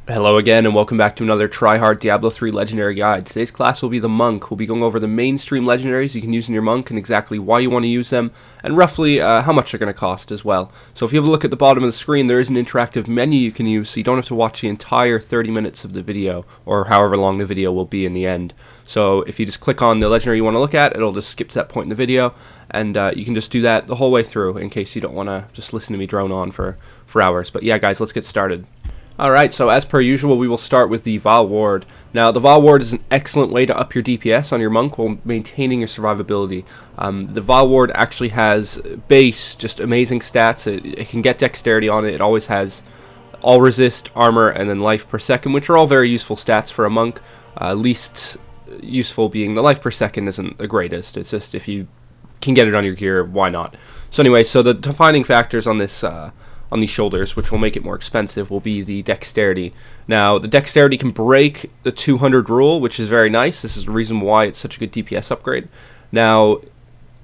Hello again and welcome back to another TryHard Diablo 3 Legendary Guide. Today's class will be the Monk. We'll be going over the mainstream legendaries you can use in your Monk and exactly why you want to use them and roughly how much they're going to cost as well. So if you have a look at the bottom of the screen, there is an interactive menu you can use so you don't have to watch the entire 30 minutes of the video or however long the video will be in the end. So if you just click on the legendary you want to look at, it'll just skip to that point in the video and you can just do that the whole way through in case you don't want to just listen to me drone on for hours. But yeah guys, let's get started. Alright, so as per usual, we will start with the Vile Ward. Now, the Vile Ward is an excellent way to up your DPS on your Monk while maintaining your survivability. The Vile Ward actually has base, just amazing stats. It can get dexterity on it. It always has all resist, armor, and then life per second, which are all very useful stats for a Monk. Least useful being the life per second isn't the greatest. It's just if you can get it on your gear, why not? So anyway, so the defining factors on this on these shoulders, which will make it more expensive, will be the dexterity. Now, the dexterity can break the 200 rule, which is very nice. This is the reason why it's such a good DPS upgrade. Now,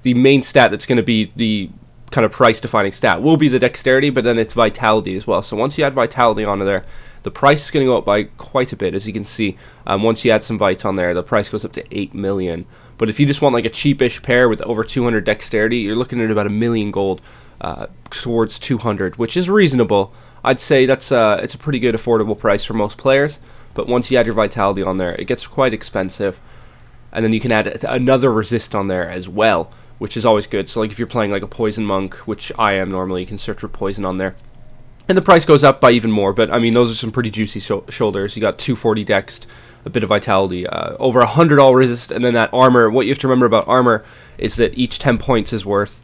the main stat that's going to be the kind of price-defining stat will be the dexterity, but then it's vitality as well. So once you add vitality onto there, the price is going to go up by quite a bit, as you can see. Once you add some vites on there, the price goes up to 8 million. But if you just want like a cheapish pair with over 200 dexterity, you're looking at about 1 million gold. Towards 200, which is reasonable. I'd say that's it's a pretty good affordable price for most players, but once you add your vitality on there, it gets quite expensive. And then you can add another resist on there as well, which is always good. So like if you're playing like a poison monk, which I am normally, you can search for poison on there. And the price goes up by even more, but I mean those are some pretty juicy shoulders. You got 240 dex, a bit of vitality, over 100 all resist, and then that armor. What you have to remember about armor is that each 10 points is worth,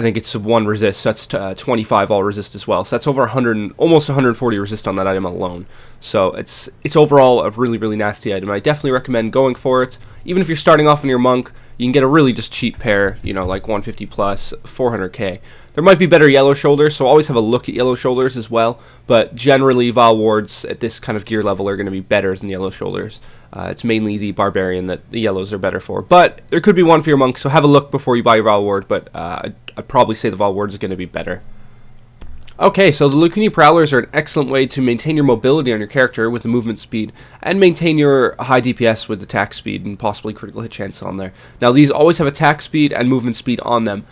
I think it's 1 resist, so that's 25 all resist as well. So that's over 100, almost 140 resist on that item alone. So it's overall a really, really nasty item. I definitely recommend going for it. Even if you're starting off in your Monk, you can get a really just cheap pair, you know, like 150 plus, 400k. There might be better yellow shoulders, so always have a look at yellow shoulders as well. But generally, Vile Wards at this kind of gear level are going to be better than yellow shoulders. It's mainly the Barbarian that the yellows are better for. But there could be one for your Monk, so have a look before you buy your Vile Ward. But I'd probably say the Vile Ward is going to be better. Okay, so the Lucuni Prowlers are an excellent way to maintain your mobility on your character with the movement speed and maintain your high DPS with attack speed and possibly critical hit chance on there. Now, these always have attack speed and movement speed on them.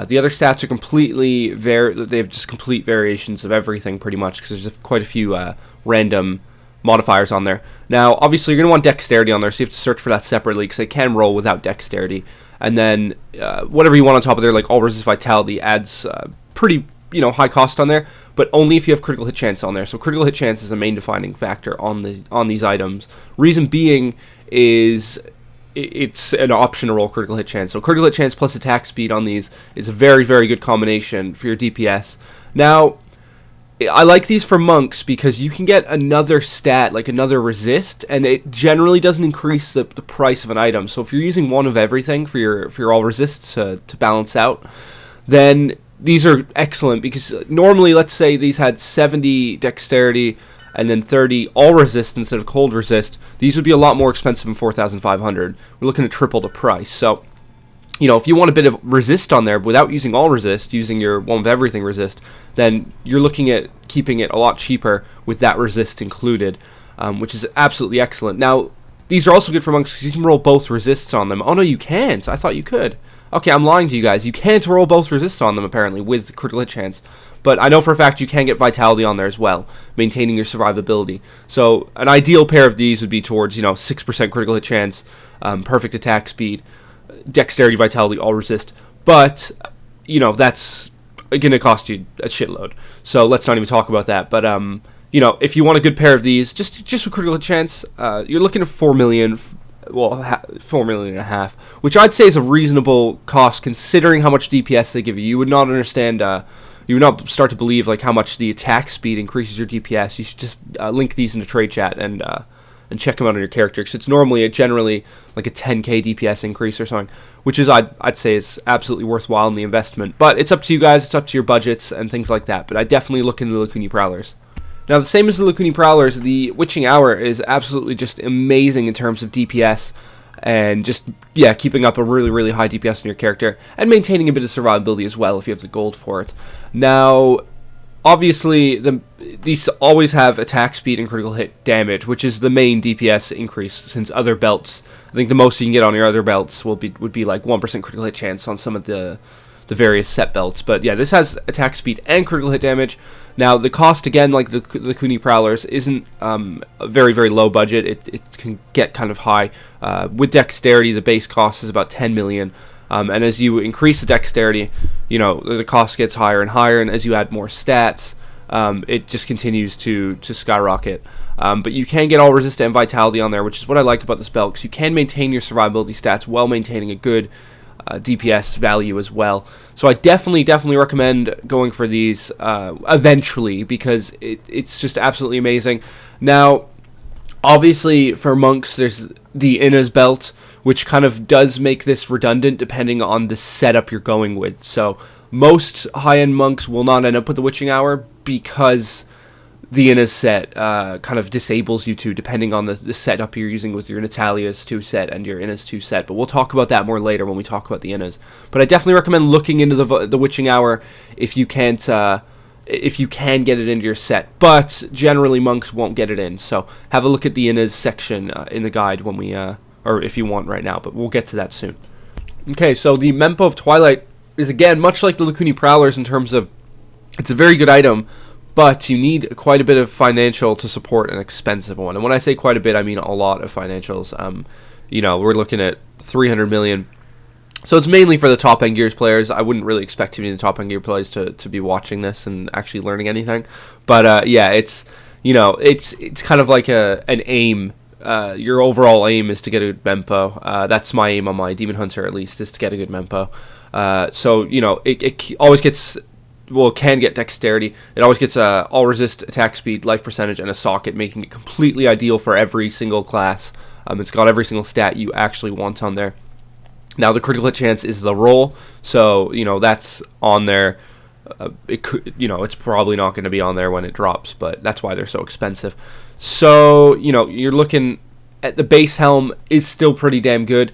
The other stats are completely they have just complete variations of everything pretty much because there's quite a few random modifiers on there. Now, obviously, you're going to want dexterity on there, so you have to search for that separately because they can roll without dexterity. And then whatever you want on top of there, like all resist vitality, adds pretty high cost on there, but only if you have critical hit chance on there. So critical hit chance is the main defining factor on these items. Reason being is it's an option to roll critical hit chance. So critical hit chance plus attack speed on these is a very, very good combination for your DPS. Now, I like these for monks because you can get another stat, like another resist, and it generally doesn't increase the price of an item. So if you're using one of everything for your all resists to balance out, then these are excellent because normally, let's say these had 70 dexterity and then 30 all resist instead of cold resist. These would be a lot more expensive than 4,500. We're looking at triple the price. So, if you want a bit of resist on there without using all resist, using your one of everything resist, then you're looking at keeping it a lot cheaper with that resist included, which is absolutely excellent. Now, these are also good for monks because you can roll both resists on them. Oh no, you can't. I thought you could. Okay, I'm lying to you guys. You can't roll both resists on them, apparently, with critical hit chance. But I know for a fact you can get vitality on there as well, maintaining your survivability. So an ideal pair of these would be towards, 6% critical hit chance, perfect attack speed, dexterity, vitality, all resist. But, that's going to cost you a shitload. So let's not even talk about that. But, if you want a good pair of these, just with critical hit chance, you're looking at 4 million. Well, 4 million and a half, which I'd say is a reasonable cost considering how much DPS they give you. You would not understand, you would not start to believe like how much the attack speed increases your DPS. You should just link these into trade chat and check them out on your character because it's normally generally like a 10k DPS increase or something, which is I'd say is absolutely worthwhile in the investment. But it's up to you guys. It's up to your budgets and things like that. But I definitely look into the Lucuni Prowlers. Now, the same as the Lucuni Prowlers, the Witching Hour is absolutely just amazing in terms of DPS and just, keeping up a really, really high DPS in your character and maintaining a bit of survivability as well if you have the gold for it. Now, obviously these always have attack speed and critical hit damage, which is the main DPS increase, since other belts, I think the most you can get on your other belts would be like 1% critical hit chance on some of the various set belts. But yeah, this has attack speed and critical hit damage. Now the cost, again, like the Kuni Prowlers, isn't a very, very low budget. It can get kind of high. With dexterity, the base cost is about 10 million. And as you increase the dexterity, you know, the cost gets higher and higher, and as you add more stats, it just continues to skyrocket. But you can get all resist and vitality on there, which is what I like about this belt, because you can maintain your survivability stats while maintaining a good DPS value as well. So I definitely recommend going for these eventually, because it's just absolutely amazing. Now, obviously for monks, there's the Inna's belt, which kind of does make this redundant depending on the setup you're going with. So most high-end monks will not end up with the Witching Hour, because the Inna's set kind of disables you two, depending on the setup you're using with your Natalia's 2 set and your Inna's 2 set. But we'll talk about that more later when we talk about the Inna's. But I definitely recommend looking into the Witching Hour if you can't, if you can get it into your set. But generally monks won't get it in. So have a look at the Inna's section in the guide when we, or if you want right now. But we'll get to that soon. Okay, so the Mempo of Twilight is, again, much like the Lakuni Prowlers in terms of it's a very good item, but you need quite a bit of financial to support an expensive one. And when I say quite a bit, I mean a lot of financials. You know, we're looking at 300 million. So it's mainly for the top-end Gears players. I wouldn't really expect too many of the top-end Gear players to be watching this and actually learning anything. But yeah, it's, you know, it's kind of like an aim. Your overall aim is to get a good Mempo. That's my aim on my Demon Hunter, at least, is to get a good Mempo. So, you know, it always gets... well, it can get dexterity. It always gets all resist, attack speed, life percentage, and a socket, making it completely ideal for every single class. It's got every single stat you actually want on there. Now, the critical hit chance is the roll, so, you know, that's on there. It could, you know, it's probably not going to be on there when it drops, but that's why they're so expensive. So, you know, you're looking at the base helm is still pretty damn good.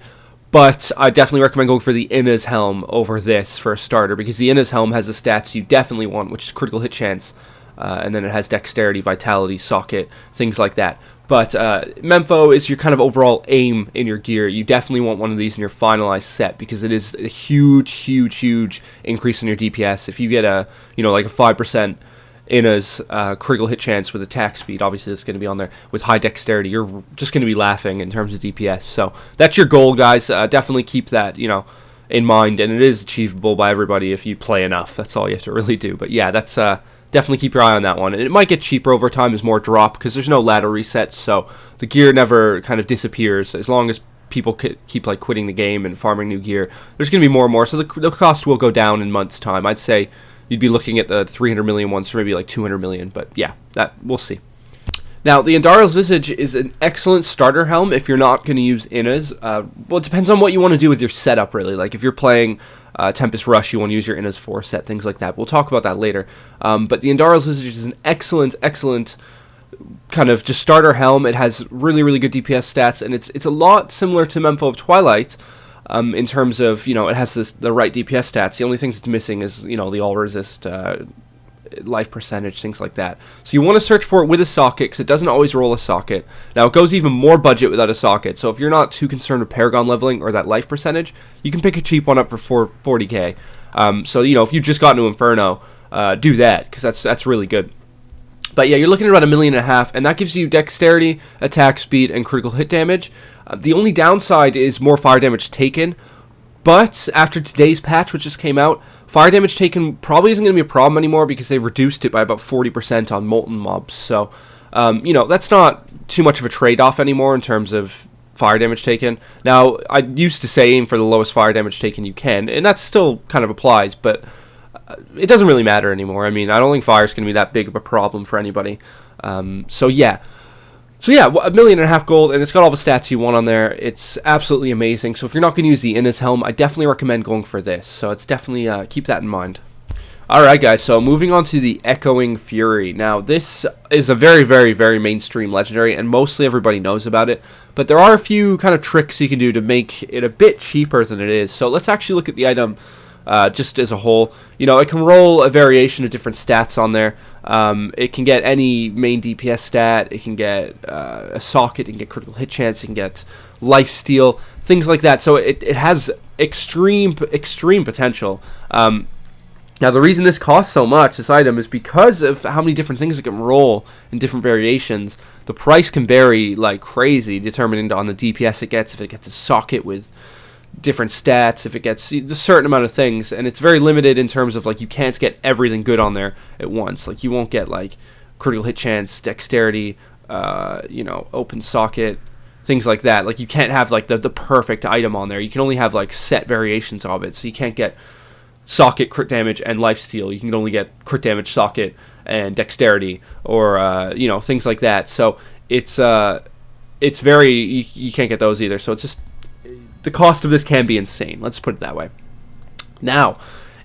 But I definitely recommend going for the Inna's helm over this for a starter, because the Inna's helm has the stats you definitely want, which is critical hit chance, and then it has dexterity, vitality, socket, things like that. But Mempo is your kind of overall aim in your gear. You definitely want one of these in your finalized set, because it is a huge increase in your DPS. If you get a, you know, like a 5% Inna's critical hit chance with attack speed, obviously that's going to be on there, with high dexterity, you're just going to be laughing in terms of DPS. So that's your goal, guys. Definitely keep that, you know, in mind, and it is achievable by everybody if you play enough. That's all you have to really do. But yeah, that's definitely keep your eye on that one. And it might get cheaper over time as more drop, because there's no ladder resets, so the gear never kind of disappears. As long as people keep like quitting the game and farming new gear, there's going to be more and more, so the cost will go down in months' time. I'd say you'd be looking at the 300 million ones for maybe like 200 million, but yeah, that we'll see. Now, the Andara's Visage is an excellent starter helm if you're not going to use Inna's. Well, it depends on what you want to do with your setup, really. Like, if you're playing Tempest Rush, you want to use your Inna's 4 set, things like that. We'll talk about that later. But the Andara's Visage is an excellent kind of just starter helm. It has really good DPS stats, and it's a lot similar to Mempo of Twilight, in terms of, you know, it has the right DPS stats. The only things it's missing is, you know, the all resist, life percentage, things like that. So you want to search for it with a socket, because it doesn't always roll a socket. Now, it goes even more budget without a socket, so if you're not too concerned with Paragon leveling or that life percentage, you can pick a cheap one up for 40k. So, you know, if you just got into Inferno, do that, because that's really good. But yeah, you're looking at about $1.5 million, and that gives you dexterity, attack speed, and critical hit damage. The only downside is more fire damage taken, but after today's patch, which just came out, fire damage taken probably isn't going to be a problem anymore, because they reduced it by about 40% on molten mobs. So, you know, that's not too much of a trade-off anymore in terms of fire damage taken. Now, I used to say aim for the lowest fire damage taken you can, and that still kind of applies, but it doesn't really matter anymore. I mean, I don't think fire is going to be that big of a problem for anybody. So yeah, $1.5 million gold, and it's got all the stats you want on there. It's absolutely amazing. So if you're not going to use the Inna's helm, I definitely recommend going for this. So it's definitely, keep that in mind. Alright guys, so moving on to the Echoing Fury. Now this is a very mainstream legendary, and mostly everybody knows about it, but there are a few kind of tricks you can do to make it a bit cheaper than it is. So let's actually look at the item just as a whole. It can roll a variation of different stats on there. It can get any main DPS stat. It can get a socket. It can get critical hit chance. It can get life steal, things like that. So it has extreme potential. Now, the reason this costs so much, this item, is because of how many different things it can roll in different variations. The price can vary like crazy, determining on the DPS it gets, if it gets a socket with different stats, if it gets a certain amount of things, and it's very limited in terms of, like, you can't get everything good on there at once. Like, you won't get, like, critical hit chance, dexterity, open socket, things like that. Like, you can't have, like, the perfect item on there. You can only have, like, set variations of it, so you can't get socket, crit damage, and lifesteal. You can only get crit damage, socket, and dexterity, or things like that. So it's very, you can't get those either. So it's just, the cost of this can be insane. Let's put it that way. Now,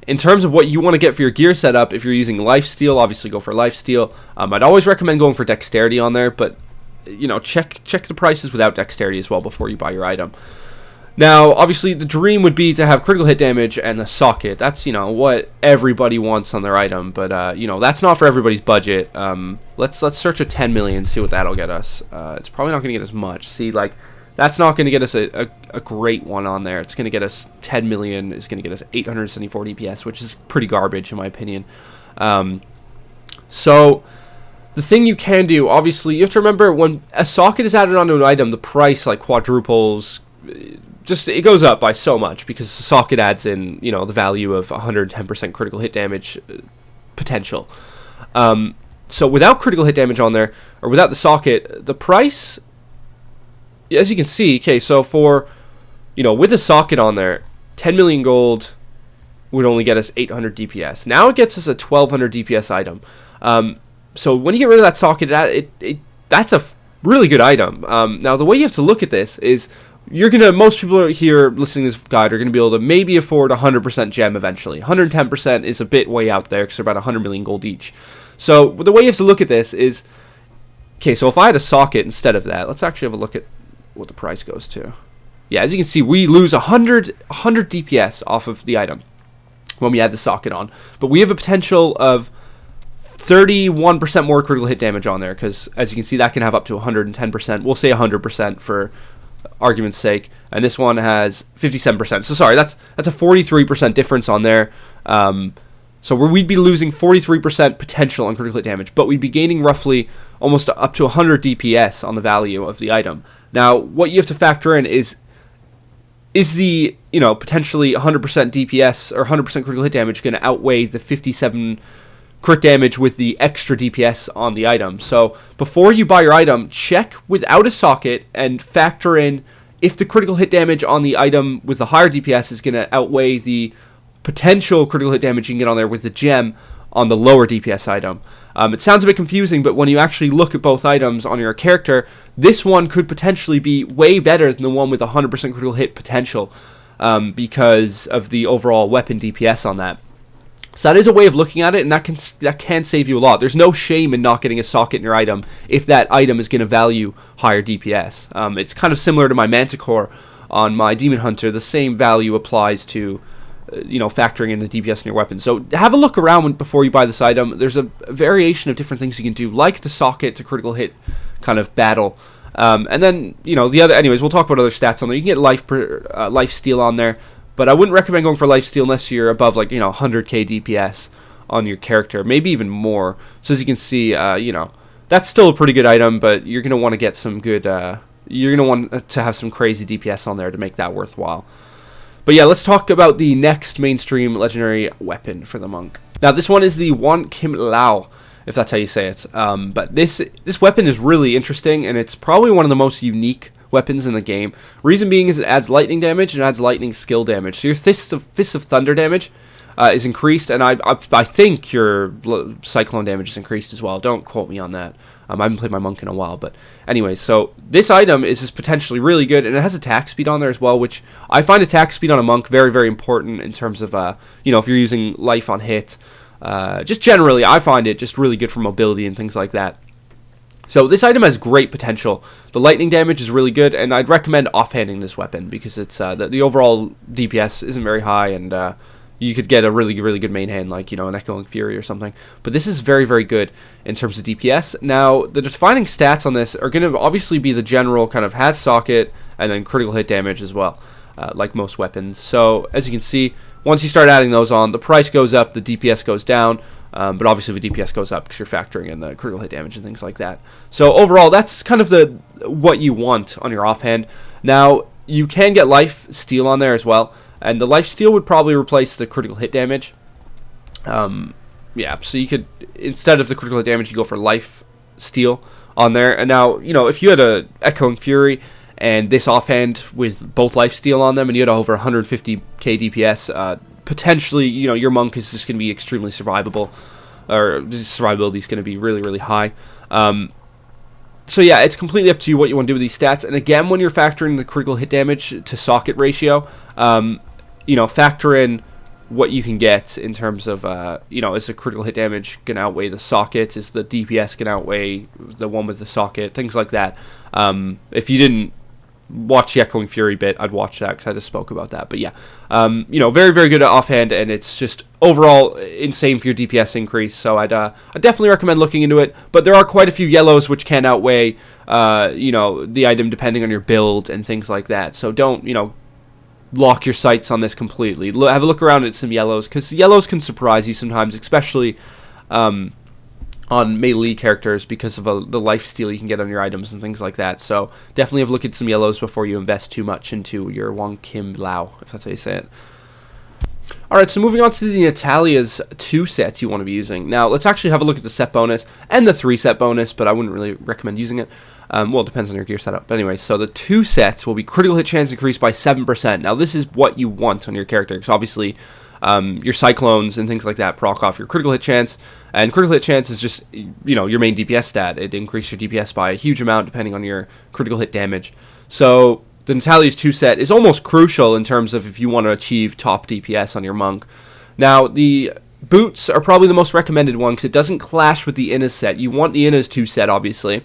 in terms of what you want to get for your gear setup, if you're using lifesteal, obviously go for lifesteal. I'd always recommend going for dexterity on there, but check the prices without dexterity as well before you buy your item. Now, obviously, the dream would be to have critical hit damage and a socket. That's, what everybody wants on their item, but, that's not for everybody's budget. Let's search a 10 million, see what that'll get us. It's probably not going to get us much. See, like, that's not going to get us a great one on there. It's going to get us 10 million. It's going to get us 874 DPS, which is pretty garbage, in my opinion. So, the thing you can do, obviously, you have to remember, when a socket is added onto an item, the price, like, quadruples. It goes up by so much because the socket adds in, the value of 110% critical hit damage potential. So without critical hit damage on there, or without the socket, the price, as you can see, okay, so for, with a socket on there, 10 million gold would only get us 800 DPS. Now it gets us a 1200 DPS item. So when you get rid of that socket, that's a really good item. Now the way you have to look at this is, most people here listening to this guide are going to be able to maybe afford 100% gem eventually. 110% is a bit way out there because they're about 100 million gold each. So the way you have to look at this is, okay, so if I had a socket instead of that, let's actually have a look at what the price goes to. Yeah, as you can see, we lose 100 DPS off of the item when we add the socket on. But we have a potential of 31% more critical hit damage on there because, as you can see, that can have up to 110%. We'll say 100% for argument's sake, and this one has 57%. So sorry, that's a 43% difference on there. So we'd be losing 43% potential on critical hit damage, but we'd be gaining roughly almost up to 100 DPS on the value of the item. Now, what you have to factor in is the potentially 100% DPS or 100% critical hit damage going to outweigh the 57 crit damage with the extra DPS on the item. So before you buy your item, check without a socket and factor in if the critical hit damage on the item with the higher DPS is going to outweigh the potential critical hit damage you can get on there with the gem on the lower DPS item. It sounds a bit confusing, but when you actually look at both items on your character, this one could potentially be way better than the one with 100% critical hit potential because of the overall weapon DPS on that. So that is a way of looking at it, and that can save you a lot. There's no shame in not getting a socket in your item if that item is going to value higher DPS. It's kind of similar to my Manticore on my Demon Hunter. The same value applies to factoring in the DPS in your weapon. So have a look around before you buy this item. There's a variation of different things you can do, like the socket to critical hit kind of battle. And then, the other, anyways, we'll talk about other stats on there. You can get life steal on there. But I wouldn't recommend going for lifesteal unless you're above 100k DPS on your character, maybe even more. So as you can see, that's still a pretty good item, but you're gonna want to get some good. You're gonna want to have some crazy DPS on there to make that worthwhile. But yeah, let's talk about the next mainstream legendary weapon for the monk. Now this one is the Wan Kim Lao, if that's how you say it. But this weapon is really interesting, and it's probably one of the most unique weapons in the game. Reason being is it adds lightning damage and adds lightning skill damage. So your Fists of Thunder damage is increased, and I think your Cyclone damage is increased as well. Don't quote me on that. I haven't played my monk in a while, but anyways, so this item is just potentially really good, and it has attack speed on there as well, which I find attack speed on a monk very, very important in terms of, if you're using life on hit. Just generally, I find it just really good for mobility and things like that. So this item has great potential. The lightning damage is really good, and I'd recommend offhanding this weapon because it's the overall DPS isn't very high, and you could get a really, really good main hand, like, an Echoing Fury or something. But this is very, very good in terms of DPS. Now, the defining stats on this are going to obviously be the general kind of has socket and then critical hit damage as well, like most weapons. So, as you can see, once you start adding those on, the price goes up, the DPS goes down, but obviously the DPS goes up because you're factoring in the critical hit damage and things like that. So, overall, that's kind of what you want on your offhand. Now, you can get life steal on there as well. And the life steal would probably replace the critical hit damage. Yeah, so you could, instead of the critical hit damage, you go for life steal on there. And now, if you had a Echoing Fury and this offhand with both life steal on them, and you had over 150k DPS, potentially, your monk is just going to be extremely survivable, or survivability is going to be really, really high. So yeah, it's completely up to you what you want to do with these stats. And again, when you're factoring the critical hit damage to socket ratio, factor in what you can get in terms of, is the critical hit damage going to outweigh the socket? Is the DPS going to outweigh the one with the socket? Things like that. If you didn't watch the Echoing Fury bit, I'd watch that because I just spoke about that. But yeah, very, very good offhand, and it's just overall insane for your DPS increase. So I'd definitely recommend looking into it. But there are quite a few yellows which can outweigh, the item depending on your build and things like that. So don't, lock your sights on this completely. Have a look around at some yellows, because yellows can surprise you sometimes, especially on melee characters because of the life steal you can get on your items and things like that. So definitely have a look at some yellows before you invest too much into your Wong Kim Lao, if that's how you say it. Alright, so moving on to the Natalia's 2 sets you want to be using. Now, let's actually have a look at the set bonus and the 3 set bonus, but I wouldn't really recommend using it. Well, it depends on your gear setup. But anyway, so the 2 sets will be critical hit chance increased by 7%. Now, this is what you want on your character, because obviously your Cyclones and things like that proc off your critical hit chance. And critical hit chance is just, your main DPS stat. It increases your DPS by a huge amount depending on your critical hit damage. So the Natalia's 2 set is almost crucial in terms of if you want to achieve top DPS on your monk. Now, the boots are probably the most recommended one because it doesn't clash with the Inna's set. You want the Inna's 2 set, obviously.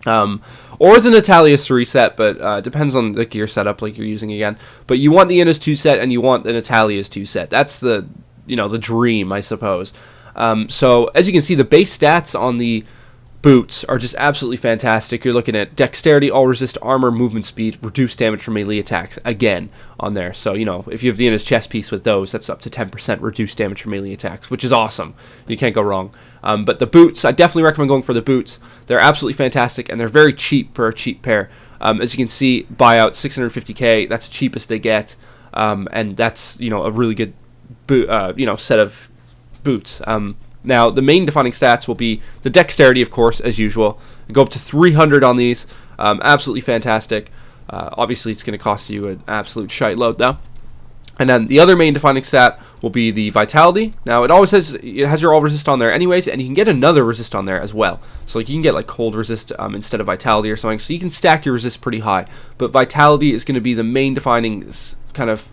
Or the Natalia's 3 set, but depends on the gear setup like you're using again. But you want the Inna's 2 set and you want the Natalia's 2 set. That's the dream, I suppose. So as you can see, the base stats on the boots are just absolutely fantastic. You're looking at dexterity, all resist, armor, movement speed, reduced damage from melee attacks again on there. So, if you have the Inna's chest piece with those, that's up to 10% reduced damage from melee attacks, which is awesome. You can't go wrong. But the boots, I definitely recommend going for the boots. They're absolutely fantastic, and they're very cheap for a cheap pair. As you can see, buyout 650k, that's the cheapest they get. And that's, a really good set of boots. Now, the main defining stats will be the dexterity, of course, as usual. Go up to 300 on these. Absolutely fantastic. Obviously, it's going to cost you an absolute shite load, though. And then the other main defining stat will be the vitality. Now, it always says it has your all resist on there anyways, and you can get another resist on there as well. So, you can get cold resist instead of vitality or something. So, you can stack your resist pretty high. But vitality is going to be the main defining kind of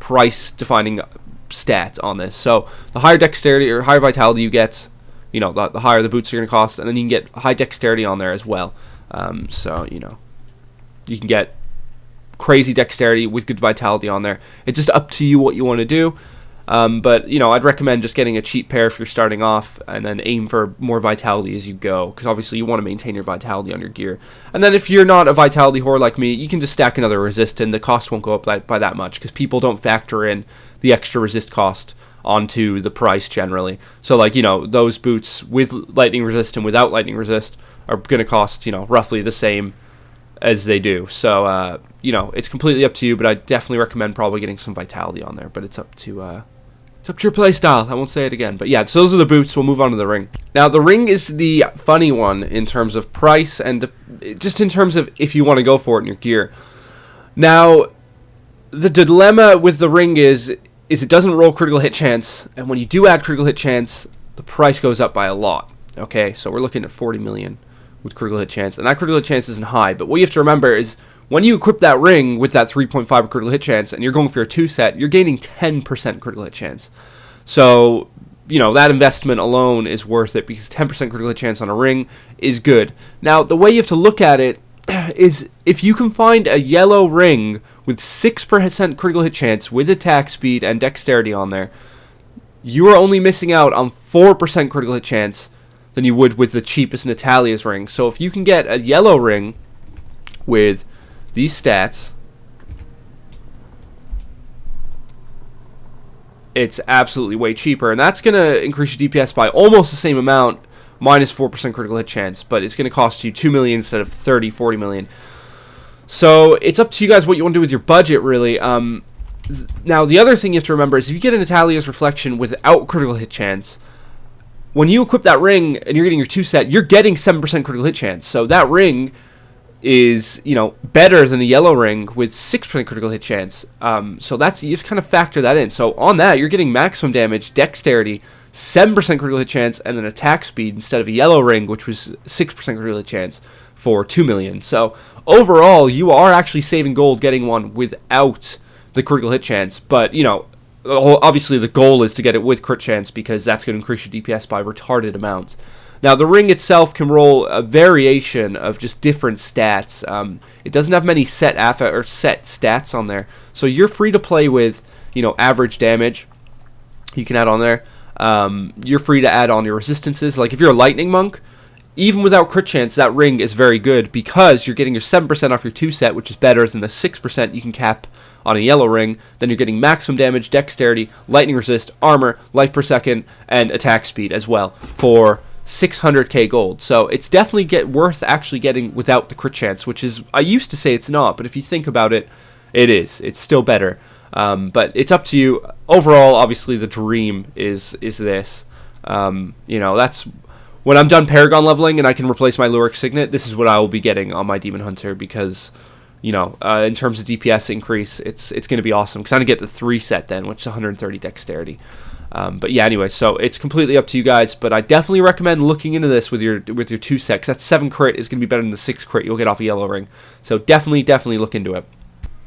price defining stat on this. So the higher dexterity or higher vitality you get, the higher the boots are going to cost, and then you can get high dexterity on there as well. So you can get crazy dexterity with good vitality on there. It's just up to you what you want to do. But I'd recommend just getting a cheap pair if you're starting off, and then aim for more vitality as you go, because obviously you want to maintain your vitality on your gear. And then if you're not a vitality whore like me, you can just stack another resist, and the cost won't go up by that much, because people don't factor in the extra resist cost onto the price generally. So those boots with lightning resist and without lightning resist are going to cost roughly the same as they do. So it's completely up to you, but I definitely recommend probably getting some vitality on there. But it's up to your playstyle. I won't say it again. But yeah, so those are the boots. We'll move on to the ring. Now, the ring is the funny one in terms of price and just in terms of if you want to go for it in your gear. Now, the dilemma with the ring is it doesn't roll critical hit chance, and when you do add critical hit chance, the price goes up by a lot. Okay, so we're looking at 40 million with critical hit chance, and that critical hit chance isn't high. But what you have to remember is when you equip that ring with that 3.5 critical hit chance, and you're going for your 2 set, you're gaining 10% critical hit chance. So that investment alone is worth it, because 10% critical hit chance on a ring is good. Now, the way you have to look at it is if you can find a yellow ring with 6% critical hit chance with attack speed and dexterity on there, you are only missing out on 4% critical hit chance than you would with the cheapest Natalia's ring. So if you can get a yellow ring with these stats, it's absolutely way cheaper, and that's going to increase your DPS by almost the same amount, minus 4% critical hit chance, but it's going to cost you 2 million instead of 30, 40 million. So it's up to you guys what you want to do with your budget, really. Now, the other thing you have to remember is if you get a Natalia's Reflection without critical hit chance, when you equip that ring and you're getting your 2 set, you're getting 7% critical hit chance. So that ring is, better than the yellow ring with 6% critical hit chance. So that's, you just kind of factor that in. So on that, you're getting maximum damage, dexterity, 7% critical hit chance, and then attack speed instead of a yellow ring, which was 6% critical hit chance for 2 million. So overall, you are actually saving gold getting one without the critical hit chance. But, obviously the goal is to get it with crit chance because that's going to increase your DPS by retarded amounts. Now, the ring itself can roll a variation of just different stats. It doesn't have many set stats on there, so you're free to play with, average damage. You can add on there. You're free to add on your resistances. Like if you're a lightning monk, even without crit chance, that ring is very good because you're getting your 7% off your 2 set, which is better than the 6% you can cap on a yellow ring. Then you're getting maximum damage, dexterity, lightning resist, armor, life per second, and attack speed as well for 600k gold. So it's definitely worth actually getting without the crit chance, which is, I used to say it's not, but if you think about it, it is. It's still better. But it's up to you. Overall, obviously, the dream is this. That's when I'm done Paragon leveling and I can replace my Lyric Signet, this is what I will be getting on my Demon Hunter because, in terms of DPS increase, it's going to be awesome because I'm going to get the 3 set then, which is 130 dexterity. But yeah, anyway, so it's completely up to you guys, but I definitely recommend looking into this with your 2 set, because that 7 crit is going to be better than the 6 crit you'll get off a yellow ring. So definitely look into it.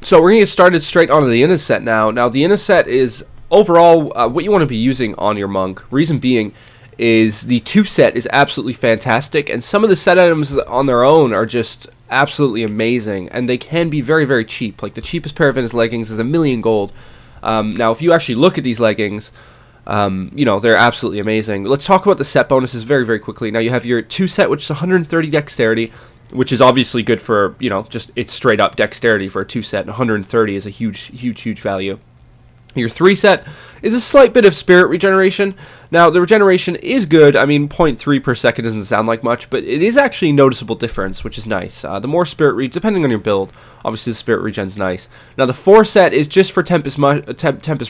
So we're going to get started straight onto the Innis set now. Now, the Innis set is overall what you want to be using on your monk. Reason being is the 2 set is absolutely fantastic, and some of the set items on their own are just absolutely amazing, and they can be very, very cheap. Like the cheapest pair of Innis leggings is 1 million gold. Now, if you actually look at these leggings, they're absolutely amazing. Let's talk about the set bonuses very, very quickly. Now, you have your 2 set, which is 130 dexterity, which is obviously good for, just it's straight up dexterity for a 2 set, and 130 is a huge value. Your 3 set is a slight bit of spirit regeneration. Now, the regeneration is good. I mean, 0.3 per second doesn't sound like much, but it is actually a noticeable difference, which is nice. The more spirit depending on your build, obviously the spirit regen's nice. Now, the 4 set is just for Tempest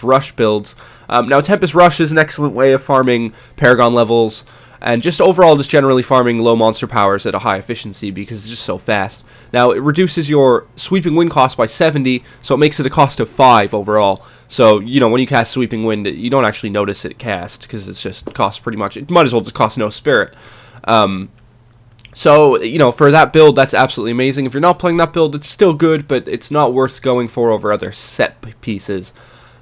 Rush builds. Now, Tempest Rush is an excellent way of farming Paragon levels, and just overall just generally farming low monster powers at a high efficiency because it's just so fast. Now, it reduces your Sweeping Wind cost by 70, so it makes it a cost of 5 overall. So, when you cast Sweeping Wind, you don't actually notice it cast because it's just costs pretty much, it might as well just cost no spirit. So, for that build, that's absolutely amazing. If you're not playing that build, it's still good, but it's not worth going for over other set pieces.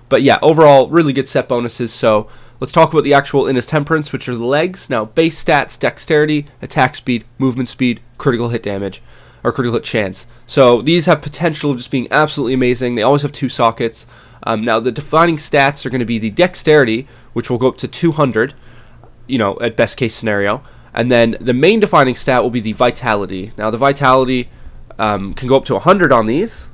But yeah, overall, really good set bonuses. So let's talk about the actual Innis Temperance, which are the legs. Now, base stats, dexterity, attack speed, movement speed, critical hit damage, or critical hit chance. So these have potential of just being absolutely amazing. They always have 2 sockets. Now, the defining stats are going to be the dexterity, which will go up to 200, at best case scenario. And then the main defining stat will be the vitality. Now, the vitality can go up to 100 on these.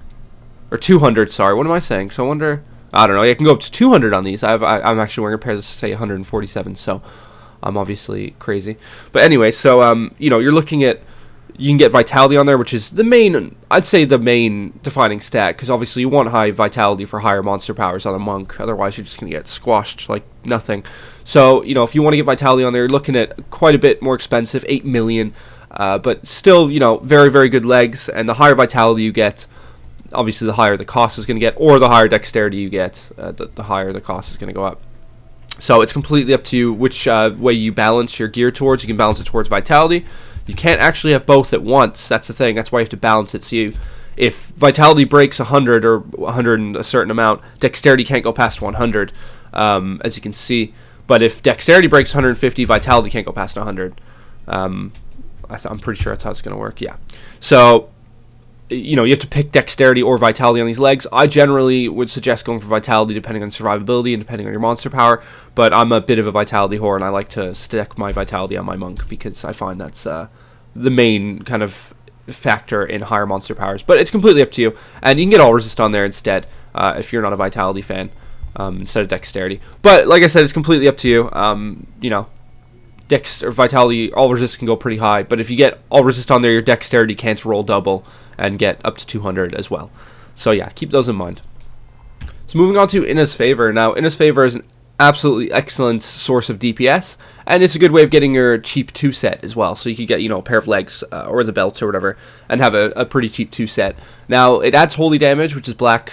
Or 200, sorry. What am I saying? So I wonder, I don't know. I can go up to 200 on these. I'm actually wearing a pair that say 147, so I'm obviously crazy. But anyway, so, you're looking at, you can get vitality on there, which is the main, I'd say the main defining stat, because obviously you want high vitality for higher monster powers on a monk, otherwise you're just going to get squashed like nothing. So, if you want to get vitality on there, you're looking at quite a bit more expensive, 8 million, but still, very, very good legs, and the higher vitality you get, obviously the higher the cost is going to get, or the higher dexterity you get, the higher the cost is going to go up. So it's completely up to you which way you balance your gear towards. You can balance it towards vitality. You can't actually have both at once. That's the thing. That's why you have to balance it. So if vitality breaks 100 or 100 and a certain amount, dexterity can't go past 100, as you can see. But if dexterity breaks 150, vitality can't go past 100. I'm pretty sure that's how it's going to work. Yeah. So you have to pick dexterity or vitality on these legs. I generally would suggest going for vitality depending on survivability and depending on your monster power, but I'm a bit of a vitality whore, and I like to stick my vitality on my monk because I find that's the main kind of factor in higher monster powers. But it's completely up to you, and you can get all resist on there instead if you're not a vitality fan, instead of dexterity. But like I said, it's completely up to you. Dex or vitality, all resist can go pretty high, but if you get all resist on there, your dexterity can't roll double and get up to 200 as well. So yeah, keep those in mind. So moving on to Inna's Favor. Now, Inna's Favor is an absolutely excellent source of DPS, and it's a good way of getting your cheap 2 set as well. So you could get, a pair of legs or the belts or whatever, and have a pretty cheap 2 set. Now, it adds holy damage, which is black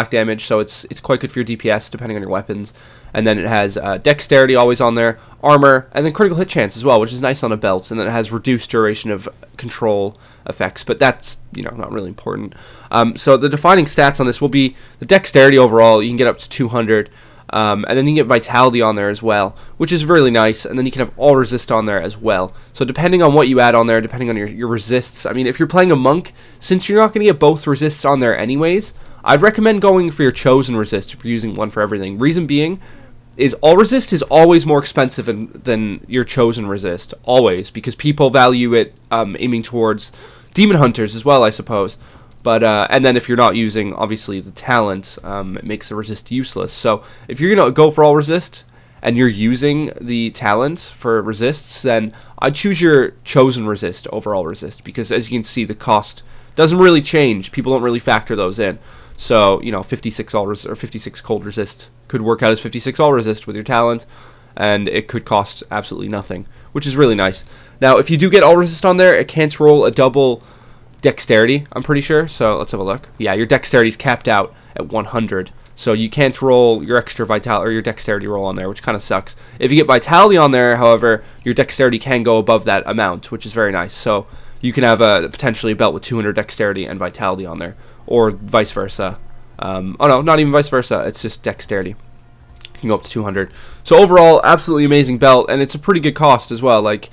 damage, so it's quite good for your DPS depending on your weapons. And then it has dexterity always on there, armor, and then critical hit chance as well, which is nice on a belt. And then it has reduced duration of control effects, but that's not really important. So the defining stats on this will be the dexterity overall. You can get up to 200. And then you can get vitality on there as well, which is really nice. And then you can have all resist on there as well. So depending on what you add on there, depending on your resists, I mean, if you're playing a monk, since you're not going to get both resists on there anyways, I'd recommend going for your chosen resist if you're using one for everything. Reason being is all resist is always more expensive than your chosen resist, always, because people value it aiming towards demon hunters as well, I suppose. But and then if you're not using, obviously, the talent, it makes the resist useless. So if you're going to go for all resist and you're using the talent for resists, then I'd choose your chosen resist over all resist, because as you can see, the cost doesn't really change. People don't really factor those in. So, 56 all or 56 cold resist could work out as 56 all resist with your talent, and it could cost absolutely nothing, which is really nice. Now, if you do get all resist on there, it can't roll a double dexterity, I'm pretty sure. So let's have a look. Yeah, your dexterity is capped out at 100. So you can't roll your extra vitality or your dexterity roll on there, which kind of sucks. If you get vitality on there, however, your dexterity can go above that amount, which is very nice. So you can have potentially a belt with 200 dexterity and vitality on there, or vice versa. Oh no, not even vice versa. It's just dexterity. You can go up to 200. So overall, absolutely amazing belt, and it's a pretty good cost as well. Like,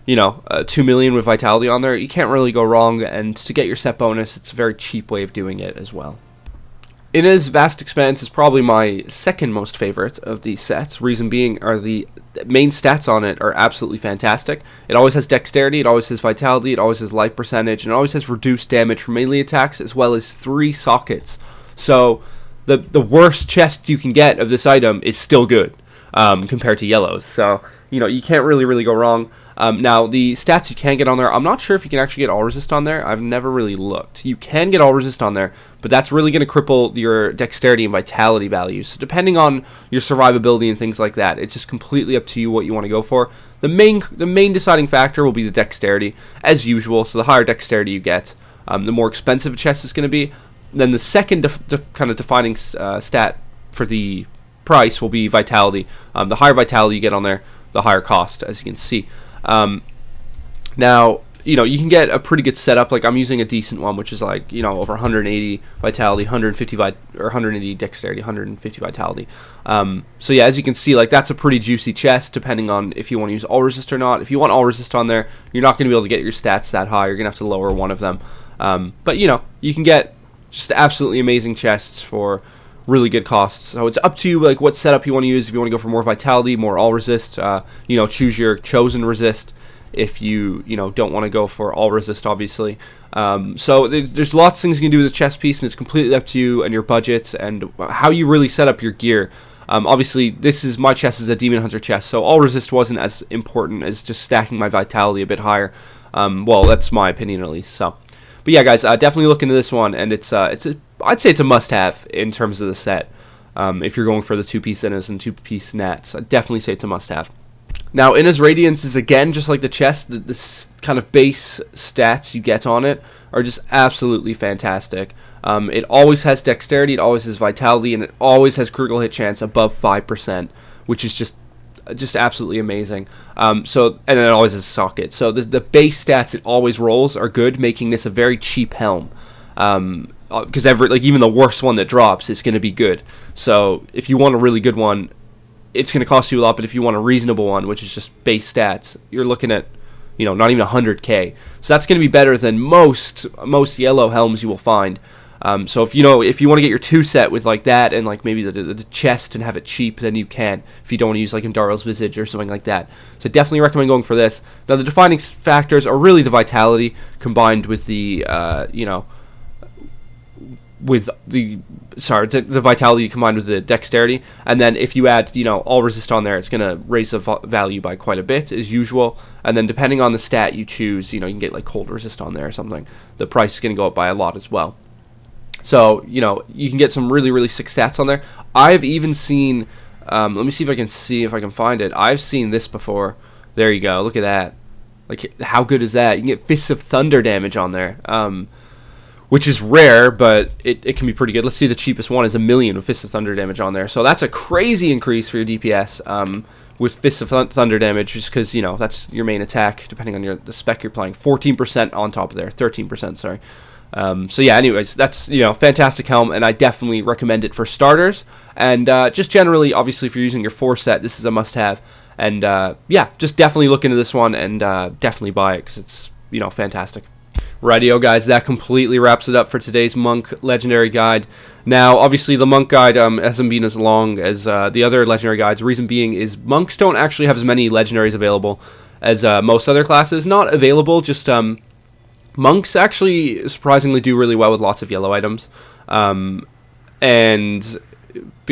2 million with vitality on there, you can't really go wrong. And to get your set bonus, it's a very cheap way of doing it as well. Inna's Vast Expanse is probably my second most favorite of these sets. Reason being are the main stats on it are absolutely fantastic. It always has dexterity, it always has vitality, it always has life percentage, and it always has reduced damage from melee attacks, as well as 3 sockets. So the worst chest you can get of this item is still good compared to yellows. So you can't really go wrong. Now, the stats you can get on there, I'm not sure if you can actually get all resist on there. I've never really looked. You can get all resist on there, but that's really going to cripple your dexterity and vitality values. So depending on your survivability and things like that, it's just completely up to you what you want to go for. The main deciding factor will be the dexterity, as usual. So the higher dexterity you get, the more expensive a chest is going to be. Then the second kind of defining stat for the price will be vitality. The higher vitality you get on there, the higher cost, as you can see. Now, you can get a pretty good setup. Like, I'm using a decent one, which is like, over 180 vitality, 180 dexterity, 150 vitality. So yeah, as you can see, like, that's a pretty juicy chest, depending on if you want to use all resist or not. If you want all resist on there, you're not going to be able to get your stats that high. You're going to have to lower one of them. But you can get just absolutely amazing chests for really good costs. So it's up to you, like, what setup you want to use. If you want to go for more vitality, more all resist, choose your chosen resist. If you don't want to go for all resist, obviously. So there's lots of things you can do with the chest piece, and it's completely up to you and your budget and how you really set up your gear. Obviously, my chest is a demon hunter chest, so all resist wasn't as important as just stacking my vitality a bit higher. Well, that's my opinion at least. So, but yeah, guys, definitely look into this one, and I'd say it's a must-have in terms of the set. If you're going for the 2-piece Innas and 2-piece Nats, I'd definitely say it's a must-have. Now, Inna's Radiance is, again, just like the chest. This kind of base stats you get on it are just absolutely fantastic. It always has dexterity, it always has vitality, and it always has critical hit chance above 5%, which is just absolutely amazing. And then it always has socket. So the base stats it always rolls are good, making this a very cheap helm. Because even the worst one that drops is going to be good. So if you want a really good one, it's going to cost you a lot. But if you want a reasonable one, which is just base stats, you're looking at you know, not even 100k. So that's going to be better than most yellow helms you will find. So if you want to get your 2 set with like that and like maybe the chest and have it cheap, then you can. If you don't want to use like Indariel's Visage or something like that, so definitely recommend going for this. Now the defining factors are really the vitality combined with the the vitality combined with the dexterity, and then if you add all resist on there, it's gonna raise the value by quite a bit as usual. And then depending on the stat you choose, you can get like cold resist on there or something. The price is gonna go up by a lot as well. So, you can get some really, really sick stats on there. I've even seen, let me see if I can find it. I've seen this before. There you go. Look at that. Like, how good is that? You can get Fists of Thunder damage on there, which is rare, but it can be pretty good. Let's see, the cheapest one is 1,000,000 with Fists of Thunder damage on there. So that's a crazy increase for your DPS with Fists of Thunder damage, just because, that's your main attack, depending on the spec you're playing. 14% on top of there. 13%, sorry. So yeah, anyways, that's fantastic helm, and I definitely recommend it for starters, and just generally, obviously, if you're using your 4 set, this is a must-have. And yeah, just definitely look into this one and definitely buy it because it's fantastic. Rightio, guys, that completely wraps it up for today's Monk Legendary Guide. Now, obviously, the Monk Guide hasn't been as long as the other Legendary Guides. Reason being is Monks don't actually have as many Legendaries available as most other classes. Not available, just Monks actually surprisingly do really well with lots of yellow items, and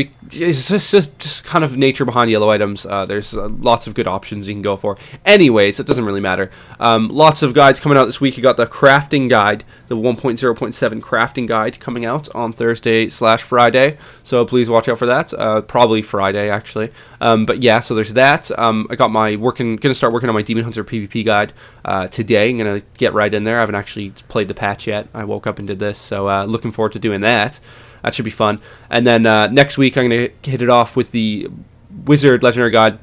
it's just kind of nature behind yellow items. There's lots of good options you can go for. Anyways, it doesn't really matter. Lots of guides coming out this week. You got the crafting guide, the 1.0.7 crafting guide coming out on Thursday/Friday. So please watch out for that. Probably Friday actually. But yeah, so there's that. I got my gonna start working on my Demon Hunter PvP guide today. I'm gonna get right in there. I haven't actually played the patch yet. I woke up and did this, so looking forward to doing that. That should be fun. And then next week I'm going to hit it off with the Wizard Legendary Guide.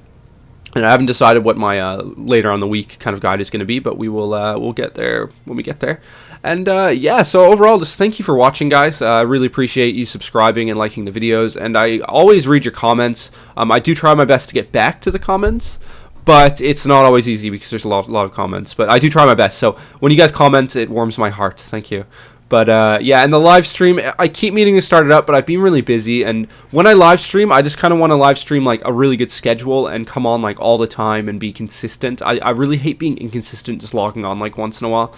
And I haven't decided what my later on the week kind of guide is going to be, but we'll get there when we get there. And yeah, so overall, just thank you for watching, guys. I really appreciate you subscribing and liking the videos. And I always read your comments. I do try my best to get back to the comments, but it's not always easy because there's a lot of comments. But I do try my best. So when you guys comment, it warms my heart. Thank you. But yeah, and the live stream, I keep meaning to start it up, but I've been really busy. And when I live stream, I just kind of want to live stream like a really good schedule and come on like all the time and be consistent. I really hate being inconsistent, just logging on like once in a while.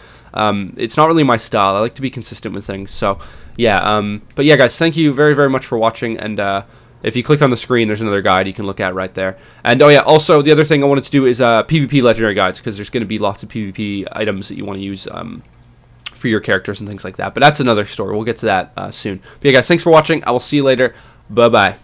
It's not really my style. I like to be consistent with things. So yeah, but yeah, guys, thank you very, very much for watching. And if you click on the screen, there's another guide you can look at right there. And oh yeah, also the other thing I wanted to do is PvP legendary guides, because there's going to be lots of PvP items that you want to use for your characters and things like that. But that's another story. We'll get to that soon. But yeah, guys, thanks for watching. I will see you later. Bye-bye.